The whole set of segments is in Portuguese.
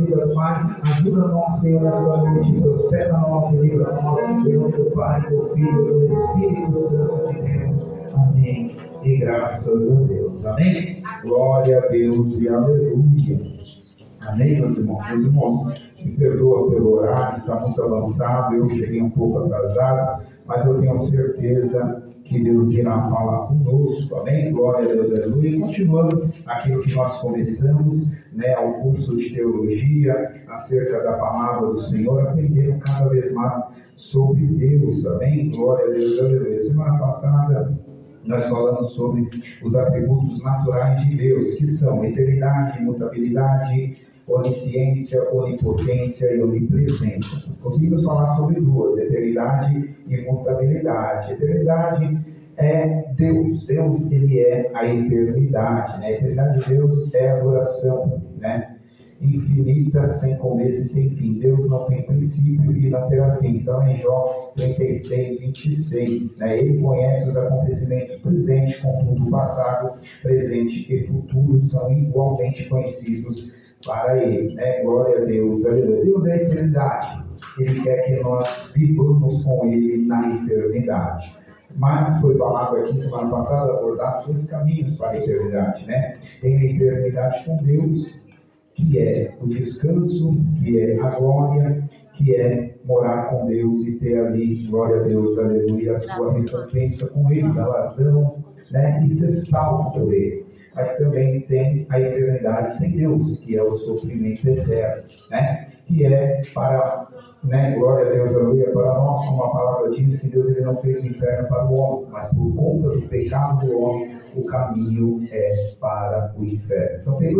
vidas, Pai. Ajuda-nos, Senhor, nesta noite. Prospera-nos e livra-nos. Em nome do Pai, do Filho e do Espírito Santo de Deus. Amém. E graças a Deus. Amém. Glória a Deus e aleluia. Amém, meus irmãos? Meus irmãos, me perdoa pelo horário, está muito avançado, eu cheguei um pouco atrasado, mas eu tenho certeza que Deus irá falar conosco, amém? Glória a Deus, aleluia. E continuando aquilo que nós começamos, o curso de teologia, acerca da palavra do Senhor, aprendendo cada vez mais sobre Deus, amém? Glória a Deus, aleluia. Semana passada, nós falamos sobre os atributos naturais de Deus, que são eternidade, imutabilidade, onisciência, onipotência e onipresença. Conseguimos falar sobre duas, eternidade e imutabilidade. Eternidade é Deus. Deus, ele é a eternidade. A eternidade de Deus é a adoração, infinita, sem começo e sem fim. Deus não tem princípio e não terá fim. Então, em Jó 36, 26, ele conhece os acontecimentos presentes, contudo, o passado, presente e futuro são igualmente conhecidos para ele. Glória a Deus. Aleluia. Deus é a eternidade. Ele quer que nós vivamos com ele na eternidade. Mas foi falado aqui semana passada, abordado dois caminhos para a eternidade. Tem a eternidade com Deus, que é o descanso, que é a glória, que é morar com Deus e ter ali, glória a Deus, aleluia, a sua recompensa com ele, galardão, e ser salvo por ele. Mas também tem a eternidade sem Deus, que é o sofrimento eterno, que é para, glória a Deus, aleluia, para nós, como a palavra diz, que Deus ele não fez o inferno para o homem, mas por conta do pecado do homem, o caminho é para o inferno. Então tem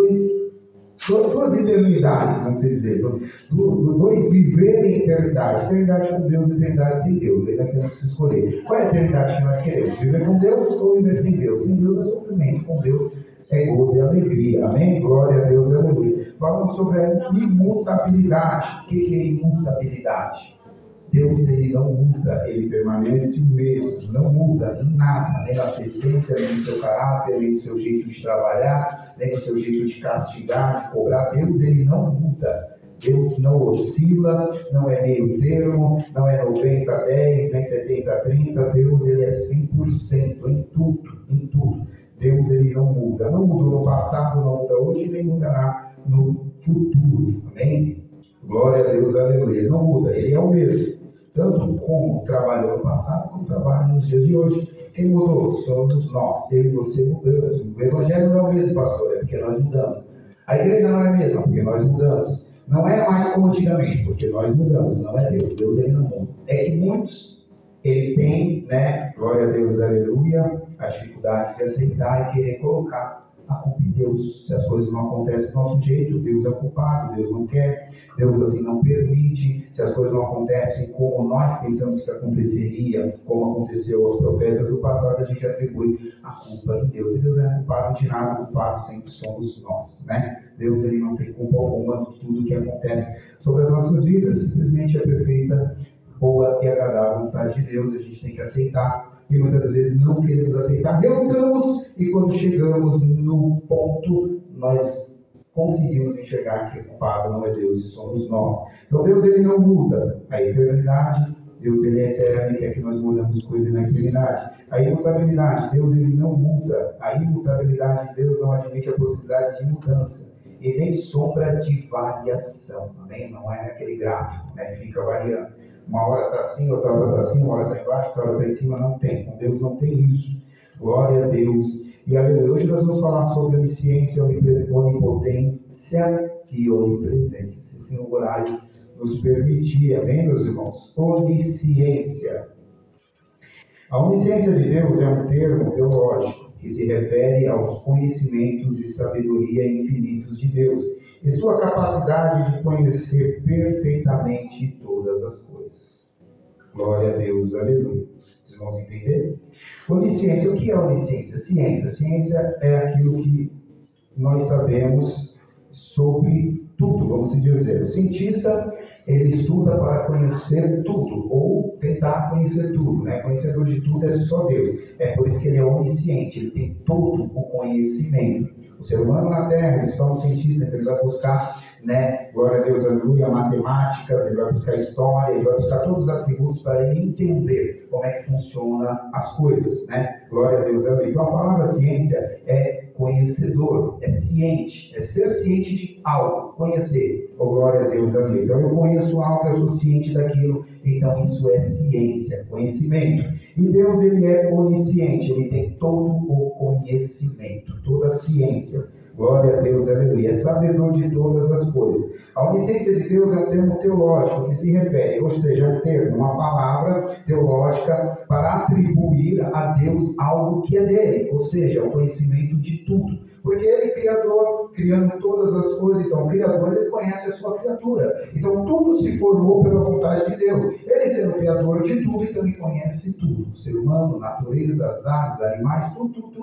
duas eternidades, vamos dizer, dois viver em eternidade, eternidade com Deus e eternidade sem Deus. Aí nós temos que escolher qual é a eternidade que nós queremos, viver com Deus ou viver sem Deus. Sem Deus é sofrimento, com Deus é gozo e alegria, amém? Glória a Deus, aleluia. Falamos sobre a imutabilidade. O que é imutabilidade? Deus, ele não muda, ele permanece o mesmo, não muda em nada, nem na sua essência, nem no seu caráter, nem no seu jeito de trabalhar, nem no seu jeito de castigar, de cobrar. Deus, ele não muda. Deus não oscila, não é meio termo, não é 90-10, nem 70-30. Deus, ele é 100% em tudo, em tudo. Deus, ele não muda. Não mudou no passado, não muda hoje, nem mudará no futuro. Amém? Glória a Deus, aleluia. Não muda, ele é o mesmo. Tanto como trabalhou no passado, como trabalha nos dias de hoje. Quem mudou? Somos nós. Eu e você mudamos. O Evangelho não é o mesmo, pastor, é porque nós mudamos. A igreja não é a mesma, porque nós mudamos. Não é mais como antigamente, porque nós mudamos. Não é Deus. Deus, ele não muda. É que muitos, ele tem, glória a Deus, aleluia, a dificuldade de aceitar e querer colocar a culpa em Deus. Se as coisas não acontecem do nosso jeito, Deus é culpado, Deus não quer, Deus assim não permite. Se as coisas não acontecem como nós pensamos que aconteceria, como aconteceu aos profetas do passado, a gente atribui a culpa em Deus. E Deus não é culpado de nada, culpado sempre somos nós, Deus, ele não tem culpa alguma de tudo que acontece sobre as nossas vidas. Simplesmente é perfeita, boa e agradável a vontade de Deus. A gente tem que aceitar. E muitas vezes não queremos aceitar, relutamos, e quando chegamos no ponto, nós conseguimos enxergar que o culpado não é Deus e somos nós. Então Deus, ele não muda a eternidade, Deus, ele é eterno e quer que nós moramos com ele na eternidade. A imutabilidade, Deus, ele não muda. A imutabilidade de Deus não admite a possibilidade de mudança e nem sombra de variação, amém? Não é aquele gráfico, fica variando. Uma hora está assim, outra hora está assim, uma hora está embaixo, outra hora está em cima. Não tem. Com Deus não tem isso. Glória a Deus. E aleluia. Hoje nós vamos falar sobre onisciência, onipotência e onipresença. Se assim o horário nos permitir, amém, meus irmãos? Onisciência. A onisciência de Deus é um termo teológico que se refere aos conhecimentos e sabedoria infinitos de Deus e sua capacidade de conhecer perfeitamente todas as coisas. Glória a Deus, aleluia. Vocês vão entender? Onisciência, o que é onisciência? Ciência. Ciência é aquilo que nós sabemos sobre tudo, vamos dizer. O cientista, ele estuda para conhecer tudo, ou tentar conhecer tudo, Conhecedor de tudo é só Deus. É por isso que ele é onisciente, ele tem todo o conhecimento. O ser humano na Terra, ele se torna um cientista, então ele vai buscar né? Glória a Deus, aleluia, matemáticas, ele vai buscar história, ele vai buscar todos os atributos para ele entender como é que funciona as coisas, né? Glória a Deus, aleluia. Então a palavra ciência é conhecedor, é ciente, é ser ciente de algo, conhecer. Oh, glória a Deus, aleluia. Então eu conheço algo, eu sou ciente daquilo, então isso é ciência, conhecimento. E Deus, ele é onisciente, ele tem todo o conhecimento, toda a ciência. Glória a Deus, aleluia. É sabedor de todas as coisas. A onisciência de Deus é um termo teológico que se refere, ou seja, é um termo, uma palavra teológica para atribuir a Deus algo que é dele, ou seja, o conhecimento de tudo. Porque ele é criador, criando todas as coisas, então o criador, ele conhece a sua criatura. Então tudo se formou pela vontade de Deus. Ele sendo criador de tudo, então ele conhece tudo. O ser humano, natureza, as aves, os animais,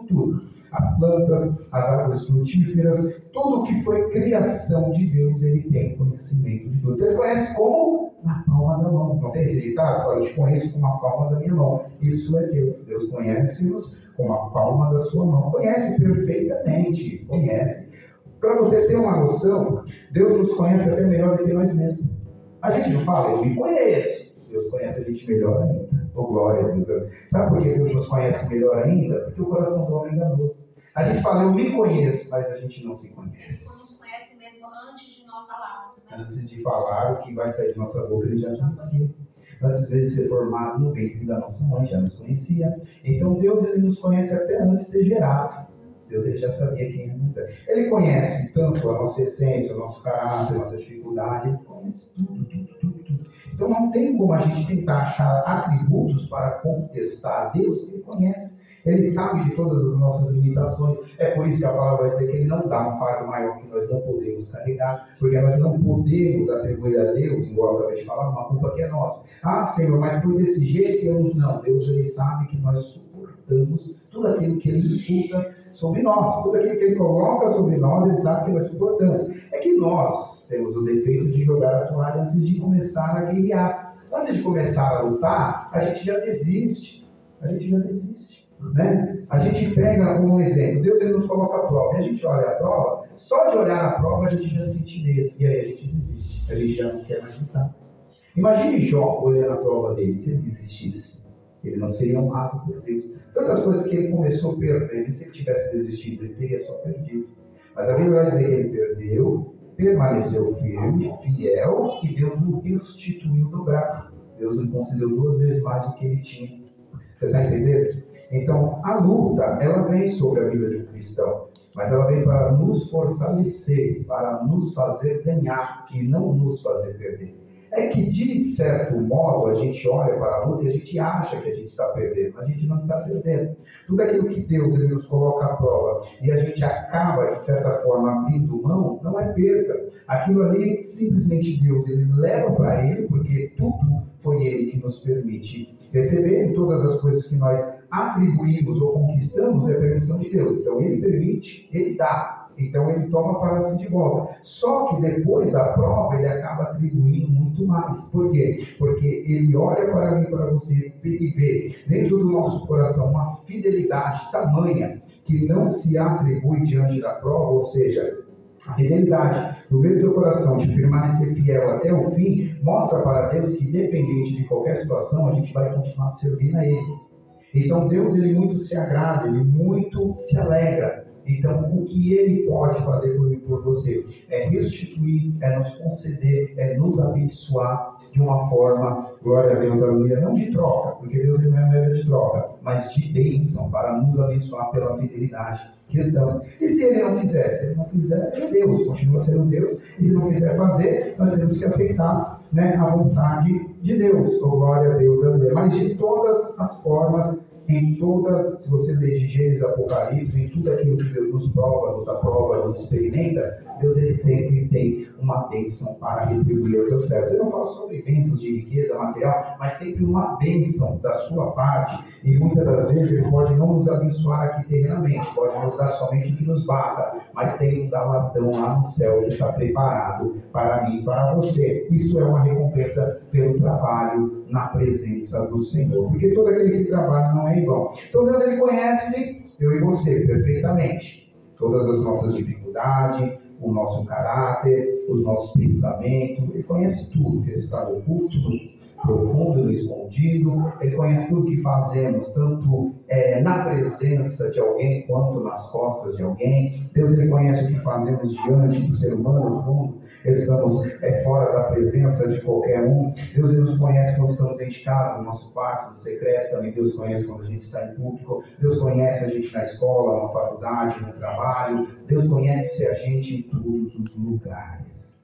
tudo. As plantas, as árvores frutíferas, tudo que foi criação de Deus, ele tem conhecimento de tudo. Então ele conhece como na palma da mão. Não tem esse ditado? Fala, eu te conheço com a palma da minha mão. Isso é Deus. Deus conhece-nos com a palma da sua mão. Conhece perfeitamente. Conhece. Para você ter uma noção, Deus nos conhece até melhor do que nós mesmos. A gente não fala, eu me conheço. Deus conhece a gente melhor ainda. Oh, glória a Deus. Sabe por que Deus nos conhece melhor ainda? Porque o coração do homem é enganoso. A gente fala, eu me conheço, mas a gente não se conhece. Ele nos conhece mesmo antes de nós falarmos, né? Antes de falar o que vai sair de nossa boca, ele já conhecia. Antes de ser formado no ventre da nossa mãe, já nos conhecia. Então Deus, ele nos conhece até antes de ser gerado. Deus, ele já sabia quem é. Ele conhece tanto a nossa essência, o nosso caráter, a nossa dificuldade. Ele conhece tudo. Então não tem como a gente tentar achar atributos para contestar a Deus, porque ele conhece. Ele sabe de todas as nossas limitações. É por isso que a palavra vai dizer que ele não dá um fardo maior que nós não podemos carregar, porque nós não podemos atribuir a Deus, igual eu acabei de falar, uma culpa que é nossa. Ah, Senhor, mas por desse jeito eu não. Deus, ele sabe que nós suportamos tudo aquilo que ele imputa sobre nós. Tudo aquilo que ele coloca sobre nós, ele sabe que nós suportamos. É que nós temos o defeito de jogar a toalha antes de começar a guerrear. Antes de começar a lutar, a gente já desiste. Né? A gente pega um exemplo, Deus, ele nos coloca a prova, e a gente olha a prova, só de olhar a prova a gente já sente medo, e aí a gente desiste, a gente já não quer mais lutar. Imagine Jó olhando a prova dele, se ele desistisse, ele não seria honrado por Deus. Tantas coisas que ele começou perdendo, se ele tivesse desistido, ele teria só perdido. Mas a Bíblia vai dizer que ele perdeu, permaneceu firme, fiel, e Deus o restituiu dobrado. Deus lhe concedeu 2 vezes mais do que ele tinha. Você está entendendo? Então, a luta, ela vem sobre a vida de um cristão, mas ela vem para nos fortalecer, para nos fazer ganhar e não nos fazer perder. É que, de certo modo, a gente olha para a luta e a gente acha que a gente está perdendo, mas a gente não está perdendo. Tudo aquilo que Deus, ele nos coloca à prova e a gente acaba, de certa forma, abrindo mão, não é perda. Aquilo ali, simplesmente Deus, ele leva para ele, porque tudo foi ele que nos permite receber. Todas as coisas que nós atribuímos ou conquistamos é permissão de Deus. Então ele permite, ele dá. Então ele toma para si de volta. Só que depois da prova ele acaba atribuindo muito mais. Por quê? Porque ele olha para mim, para você e vê dentro do nosso coração uma fidelidade tamanha que não se atribui diante da prova, ou seja, a fidelidade no meio do teu coração de permanecer fiel até o fim, mostra para Deus que, independente de qualquer situação, a gente vai continuar servindo a Ele. Então Deus, ele muito se agrada, ele muito se alegra. Então o que ele pode fazer por mim e por você é restituir, é nos conceder, é nos abençoar de uma forma, glória a Deus, aleluia, não de troca, porque Deus ele não é moeda de troca, mas de bênção, para nos abençoar pela fidelidade que estamos. E se ele não fizer? Se ele não fizer, é Deus, continua sendo Deus, e se não quiser fazer, nós temos que aceitar, né, a vontade de Deus, oh, glória a Deus, aleluia. Mas de todas as formas, em todas, se você ler de Gênesis, Apocalipse, em tudo aquilo que Deus nos prova, nos aprova, nos experimenta, Deus ele sempre tem uma bênção para retribuir aos seus servos. Eu não falo sobre bênçãos de riqueza material, mas sempre uma bênção da sua parte, e muitas das vezes ele pode não nos abençoar aqui terrenamente, pode nos dar somente o que nos basta, mas tem um galardão lá no céu que está preparado para mim e para você. Isso é uma recompensa pelo trabalho na presença do Senhor, porque todo aquele que trabalha não é igual. Então Deus ele conhece eu e você perfeitamente, todas as nossas dificuldades, o nosso caráter, os nossos pensamentos, Ele conhece tudo, que está no oculto, no profundo, no escondido, Ele conhece tudo que fazemos, tanto na presença de alguém, quanto nas costas de alguém. Deus, Ele conhece o que fazemos diante do ser humano, do mundo. Estamos fora da presença de qualquer um. Deus, Ele nos conhece quando estamos dentro de casa, no nosso quarto, no secreto. Também Deus conhece quando a gente está em público. Deus conhece a gente na escola, na faculdade, no trabalho. Deus conhece a gente em todos os lugares.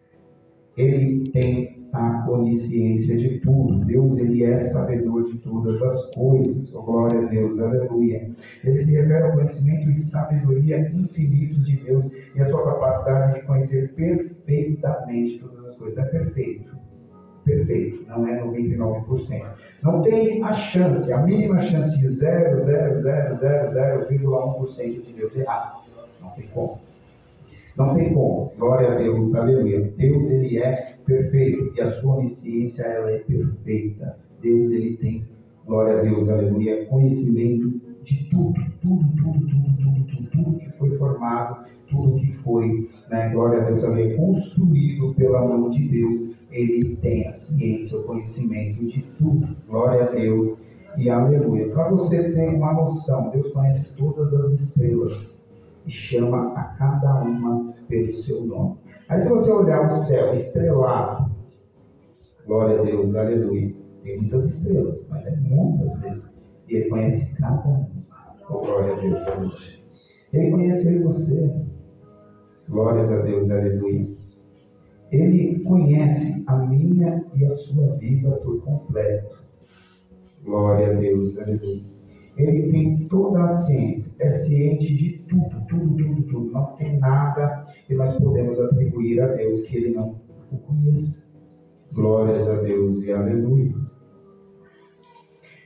Ele tem a onisciência de tudo. Deus, Ele é sabedor de todas as coisas. Oh, glória a Deus, aleluia. Ele se revela ao conhecimento e sabedoria infinitos de Deus e a sua capacidade de conhecer perfeitamente todas as coisas. É perfeito. Perfeito, não é 99%. Não tem a chance, a mínima chance de 0,000,0,1% de Deus errar. Não tem como. Não tem como. Glória a Deus, aleluia. Deus, Ele é perfeito e a sua onisciência, ela é perfeita. Deus, Ele tem, glória a Deus, aleluia, conhecimento de tudo que foi formado, tudo que foi, glória a Deus, aleluia, construído pela mão de Deus. Ele tem a ciência, o conhecimento de tudo. Glória a Deus e aleluia. Para você ter uma noção, Deus conhece todas as estrelas e chama a cada uma pelo seu nome. Aí se você olhar o céu estrelado, glória a Deus, aleluia, tem muitas estrelas, mas é muitas vezes. E Ele conhece cada uma. Oh, glória a Deus, aleluia. Ele conhece você. Glórias a Deus, aleluia. Ele conhece a minha e a sua vida por completo. Glória a Deus, aleluia. Ele tem toda a ciência, é ciente de tudo. Não tem nada que nós podemos atribuir a Deus que Ele não o conheça. Glórias a Deus e aleluia.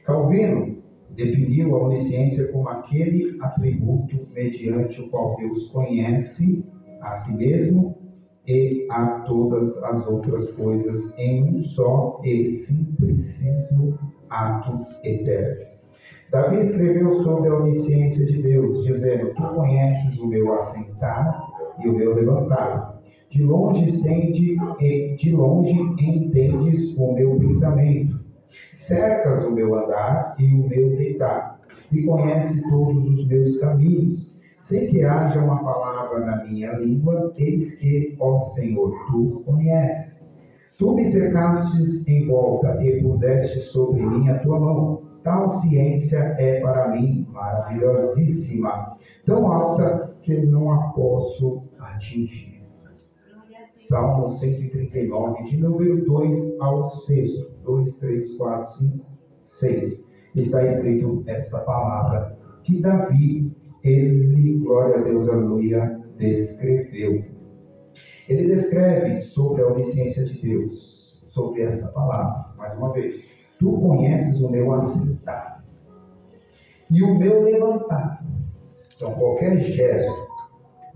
Calvino definiu a onisciência como aquele atributo mediante o qual Deus conhece a si mesmo e a todas as outras coisas em um só e simplíssimo ato eterno. Davi escreveu sobre a onisciência de Deus, dizendo: Tu conheces o meu assentar e o meu levantar. De longe entendes o meu pensamento. Cercas o meu andar e o meu deitar, e conheces todos os meus caminhos. Sem que haja uma palavra na minha língua, eis que, ó Senhor, Tu conheces. Tu me cercastes em volta e puseste sobre mim a Tua mão. Tal ciência é para mim maravilhosíssima, tão alta que não a posso atingir. Salmo 139, de número 2 ao 6. 2, 3, 4, 5, 6. Está escrito esta palavra que Davi, ele, glória a Deus, aleluia, descreveu. Ele descreve sobre a onisciência de Deus, sobre esta palavra, mais uma vez. Tu conheces o meu assentar e o meu levantar. Então, qualquer gesto,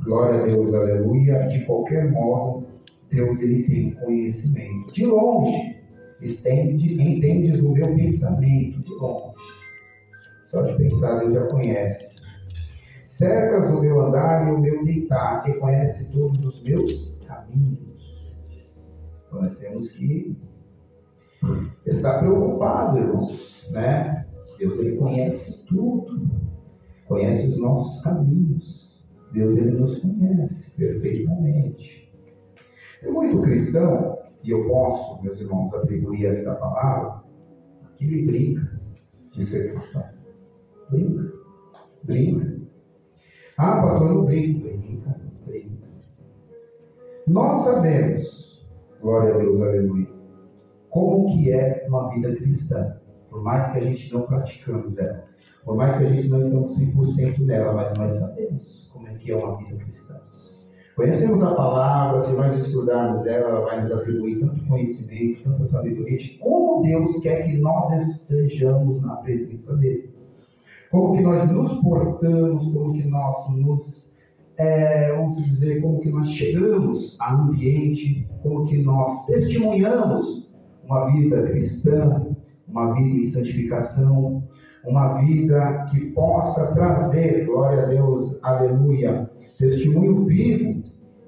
glória a Deus, aleluia, de qualquer modo, Deus, Ele tem conhecimento. De longe, entendes o meu pensamento, de longe. Só de pensar, Deus já conhece. Cercas o meu andar e o meu deitar, e conhece todos os meus caminhos. Então, nós temos que está preocupado, irmãos, né? Deus, Ele conhece tudo, conhece os nossos caminhos. Deus, Ele nos conhece perfeitamente. Tem muito cristão, e eu posso, meus irmãos, atribuir esta palavra, que ele brinca de ser cristão. Brinca. Ah, pastor, eu não brinco. Brinca. Nós sabemos, glória a Deus, aleluia, como que é uma vida cristã, por mais que a gente não praticamos ela, por mais que a gente não estamos 100% nela, mas nós sabemos como é que é uma vida cristã. Conhecemos a palavra, se nós estudarmos ela vai nos atribuir tanto conhecimento, tanta sabedoria de como Deus quer que nós estejamos na presença dEle. Como que nós nos portamos, como que nós como que nós chegamos ao ambiente, como que nós testemunhamos uma vida cristã, uma vida em santificação, uma vida que possa trazer, glória a Deus, aleluia, testemunho vivo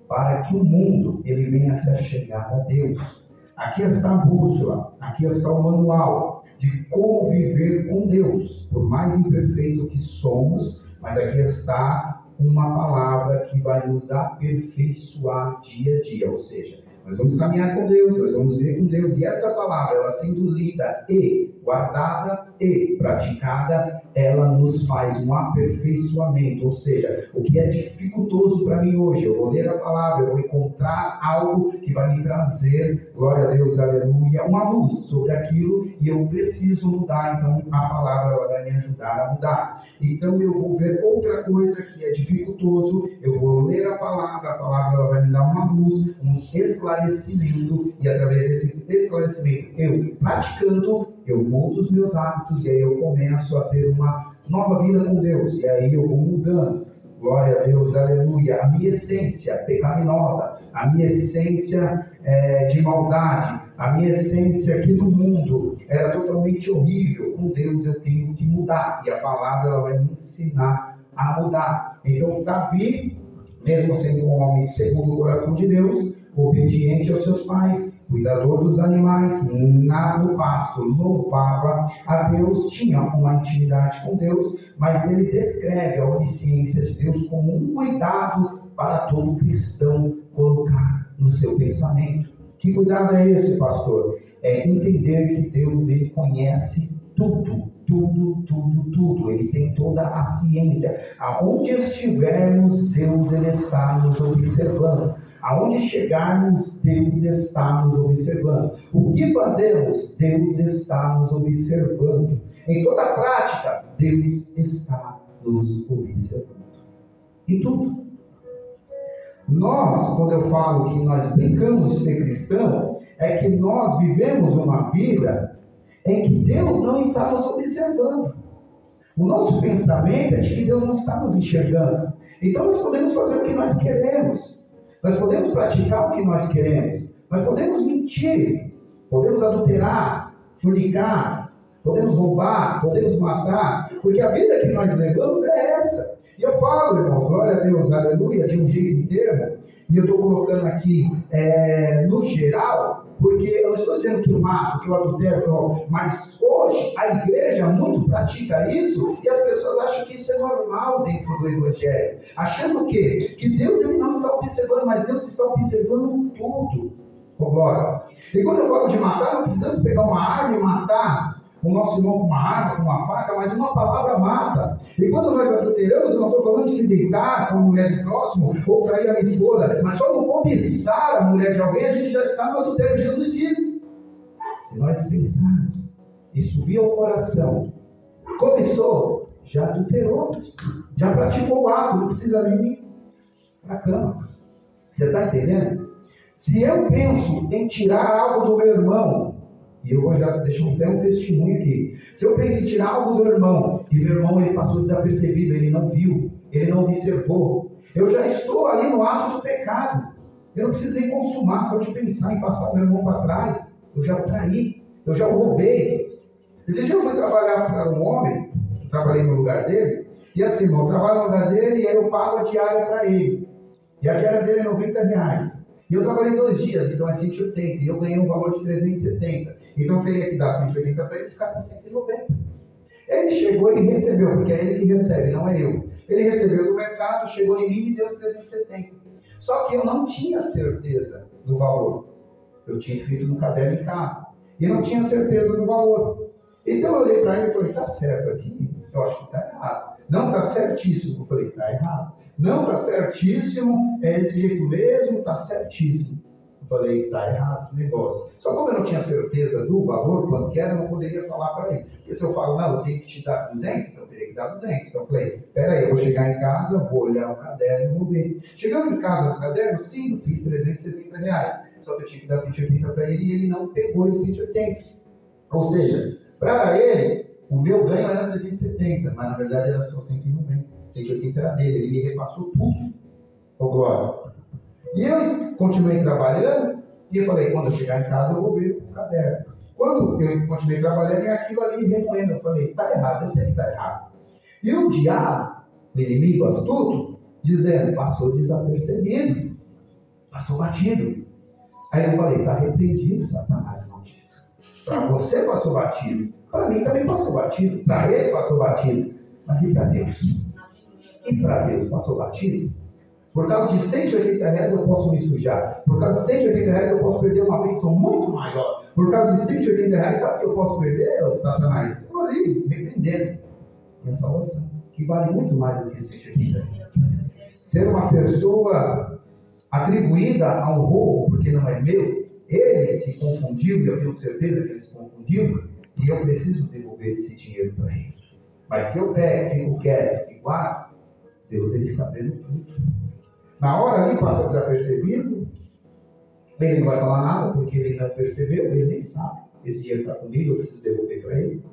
para que o mundo ele venha se achegar a Deus. Aqui está a bússola, aqui está o manual de como viver com Deus, por mais imperfeito que somos, mas aqui está uma palavra que vai nos aperfeiçoar dia a dia, ou seja, nós vamos caminhar com Deus, nós vamos viver com Deus, e esta palavra, ela sendo lida e guardada e praticada, ela nos faz um aperfeiçoamento, ou seja, o que é dificultoso para mim hoje, eu vou ler a palavra, eu vou encontrar algo que vai me trazer, glória a Deus, aleluia, uma luz sobre aquilo, e eu preciso mudar, então a palavra ela vai me ajudar a mudar. Então eu vou ver outra coisa que é dificultoso, eu vou ler a palavra ela vai me dar uma luz, um esclarecimento, e através desse esclarecimento, eu praticando, eu mudo os meus hábitos, e aí eu começo a ter uma nova vida com Deus, e aí eu vou mudando, glória a Deus, aleluia, a minha essência pecaminosa, a minha essência de maldade, a minha essência aqui do mundo, era totalmente horrível, com Deus eu tenho que mudar, e a palavra ela vai me ensinar a mudar. Então Davi, mesmo sendo um homem segundo o coração de Deus, obediente aos seus pais, cuidador dos animais, no pasto, louvava a Deus, tinha uma intimidade com Deus, mas ele descreve a onisciência de Deus como um cuidado para todo cristão colocar no seu pensamento. Que cuidado é esse, pastor? É entender que Deus ele conhece tudo. Ele tem toda a ciência. Aonde estivermos, Deus ele está nos observando. Aonde chegarmos, Deus está nos observando. O que fazemos, Deus está nos observando. Em toda prática, Deus está nos observando. Em tudo. Nós, quando eu falo que nós brincamos de ser cristão, é que nós vivemos uma vida em que Deus não está nos observando. O nosso pensamento é de que Deus não está nos enxergando. Então nós podemos fazer o que nós queremos. Nós podemos praticar o que nós queremos. Nós podemos mentir, podemos adulterar, fornicar, podemos roubar, podemos matar, porque a vida que nós levamos é essa. E eu falo, irmãos, glória a Deus, aleluia, de um jeito inteiro, e eu estou colocando aqui no geral, porque eu não estou dizendo que eu mato, que eu adultero, mas hoje a igreja muito pratica isso, e as pessoas acham que isso é normal dentro do evangelho, achando o quê? Que Deus ele não está observando, mas Deus está observando tudo. Oh, glória. E quando eu falo de matar, não precisamos pegar uma arma e matar o nosso irmão com uma arma, com uma faca, mas uma palavra mata. E quando nós adulteramos, eu não estou falando de se deitar com a mulher do próximo, ou trair a minha esposa, mas só não cobiçar a mulher de alguém, a gente já está no adultério. Jesus disse, se nós pensarmos e subir ao coração, cobiçou, já adulterou, já praticou o ato, não precisa nem ir para a cama. Você está entendendo? Se eu penso em tirar algo do meu irmão, e eu vou já deixar até um testemunho aqui. Se eu penso em tirar algo do meu irmão, e meu irmão ele passou desapercebido, ele não viu, ele não observou, eu já estou ali no ato do pecado. Eu não preciso nem consumar, só de pensar em passar o meu irmão para trás, eu já o traí, eu já o roubei. Esse dia eu fui trabalhar para um homem, eu trabalhei no lugar dele, e assim, irmão, eu trabalho no lugar dele e aí eu pago a diária para ele. E a diária dele é R$90. E eu trabalhei 2 dias, então é 180, e eu ganhei um valor de 370. Então eu teria que dar 180 para ele ficar com 190. Ele chegou e recebeu, porque é ele que recebe, não é eu. Ele recebeu do mercado, chegou em mim e me deu os 370. Só que eu não tinha certeza do valor. Eu tinha escrito no caderno em casa. E não tinha certeza do valor. Então eu olhei para ele e falei, está certo aqui? Eu acho que está errado. Não, está certíssimo. Eu falei, está errado. Não, está certíssimo, é desse jeito mesmo, está certíssimo. Eu falei, está errado esse negócio. Só como eu não tinha certeza do valor, quanto que era, eu não poderia falar para ele. Porque se eu falo, não, eu tenho que te dar 200, então eu teria que dar 200. Então eu falei, peraí, eu vou chegar em casa, vou olhar o caderno e vou ver. Chegando em casa no caderno, sim, eu fiz R$370. Só que eu tinha que dar 180 para ele e ele não pegou esses 180. Ou seja, para ele, o meu ganho era 370, mas na verdade era só 190. 180 era dele, ele me repassou tudo. Ô glória. E eu continuei trabalhando, e eu falei, quando eu chegar em casa eu vou ver o caderno. Quando eu continuei trabalhando, e aquilo ali remoendo, eu falei, está errado, eu sei que está errado. E o diabo, o inimigo astuto, dizendo, passou desapercebido. Passou batido. Aí eu falei, está repreendido, Satanás, maldito. Para você passou batido. Para mim também passou batido. Para ele passou batido. Mas e para Deus? E para Deus passou batido? Por causa de R$180 eu posso me sujar. Por causa de R$180 eu posso perder uma bênção muito maior. Por causa de R$180, sabe o que eu posso perder, Satanás? Estou ali, repreendendo minha salvação, que vale muito mais do que R$180. Ser uma pessoa atribuída a um roubo, porque não é meu, ele se confundiu, e eu tenho certeza que ele se confundiu, e eu preciso devolver esse dinheiro para ele. Mas se eu pego, fico quieto e guardo, Deus ele está vendo tudo. Na hora ali passa desapercebido, ele não vai falar nada, porque ele não percebeu, ele nem sabe. Esse dinheiro está comigo, eu preciso devolver para ele.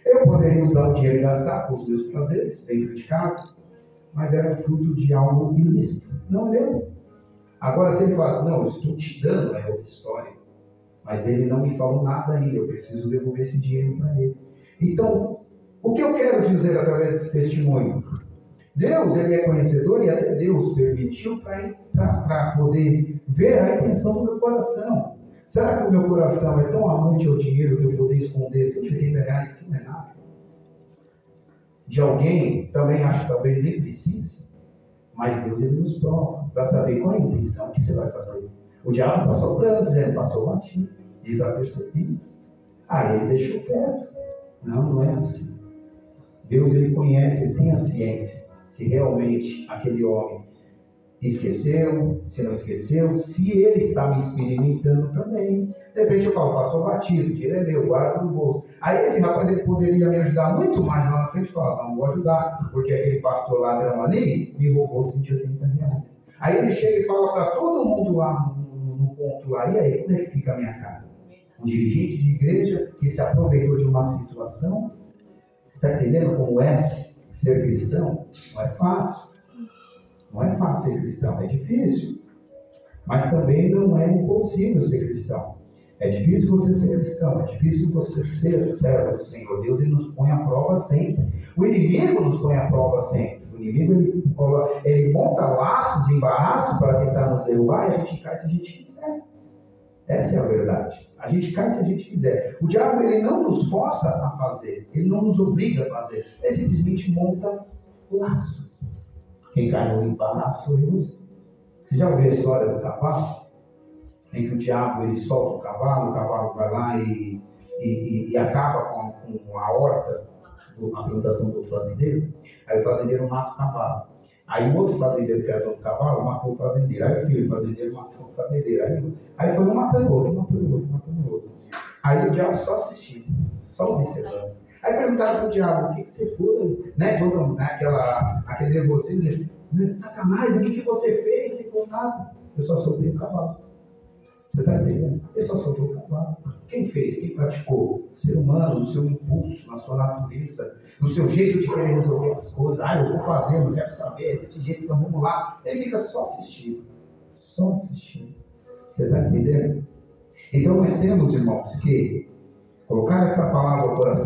Eu poderia usar o dinheiro e gastar com os meus prazeres dentro de casa, mas era fruto de algo ilícito, não meu. Agora, se ele fala assim, não, eu estou te dando, é outra história. Mas ele não me falou nada ainda, eu preciso devolver esse dinheiro para ele. Então, o que eu quero dizer através desse testemunho? Deus, ele é conhecedor e até Deus permitiu para poder ver a intenção do meu coração. Será que o meu coração é tão amante ao dinheiro que eu poder esconder R$180 que não é nada? De alguém, também acho que talvez nem precise. Mas Deus ele nos prova para saber qual é a intenção que você vai fazer. O diabo está soprando, dizendo, passou batido, desapercebido. Aí ele deixou quieto. Não é assim. Deus ele conhece, ele tem a ciência. Se realmente aquele homem esqueceu, se não esqueceu, se ele está me experimentando também. De repente eu falo, passou batido, dinheiro é meu, guarda no bolso. Aí esse rapaz ele poderia me ajudar muito mais lá na frente e falar, não vou ajudar, porque aquele pastor ladrão ali me roubou R$180. Aí ele chega e fala para todo mundo lá no ponto lá, e aí, como é que fica a minha cara? Um dirigente de igreja que se aproveitou de uma situação, está entendendo como é ser cristão? Não é fácil. Não é fácil ser cristão, é difícil. Mas também não é impossível ser cristão. É difícil você ser cristão, é difícil você ser servo do Senhor. Deus ele nos põe à prova sempre. O inimigo nos põe à prova sempre. O inimigo ele monta laços, embaraços para tentar nos derrubar e a gente cai se a gente quiser. Essa é a verdade. A gente cai se a gente quiser. O diabo ele não nos força a fazer, ele não nos obriga a fazer. Ele simplesmente monta laços. Quem cai no embaraço é você. Você já ouviu a história do cavalo? Em que o diabo ele solta o cavalo vai lá e acaba com a horta, a plantação do outro fazendeiro. Aí o fazendeiro mata o cavalo. Aí o outro fazendeiro que era dono do cavalo matou o fazendeiro. Aí o filho do fazendeiro matou o fazendeiro. Aí foi um matando o outro. Aí o diabo só assistindo, só observando. Aí perguntaram pro diabo, o que você foi? Todo aquele nervosismo, dizendo, sacanagem, o que você fez? Ele falou, nada, eu só soltei o cavalo. Você está entendendo? Ele só soltou o cavalo. Quem fez? Quem praticou? O ser humano, no seu impulso, na sua natureza, no seu jeito de querer resolver as coisas. Eu vou fazer, não quero saber, desse jeito, então vamos lá. Ele fica só assistindo. Só assistindo. Você está entendendo? Então nós temos, irmãos, que colocar essa palavra ao coração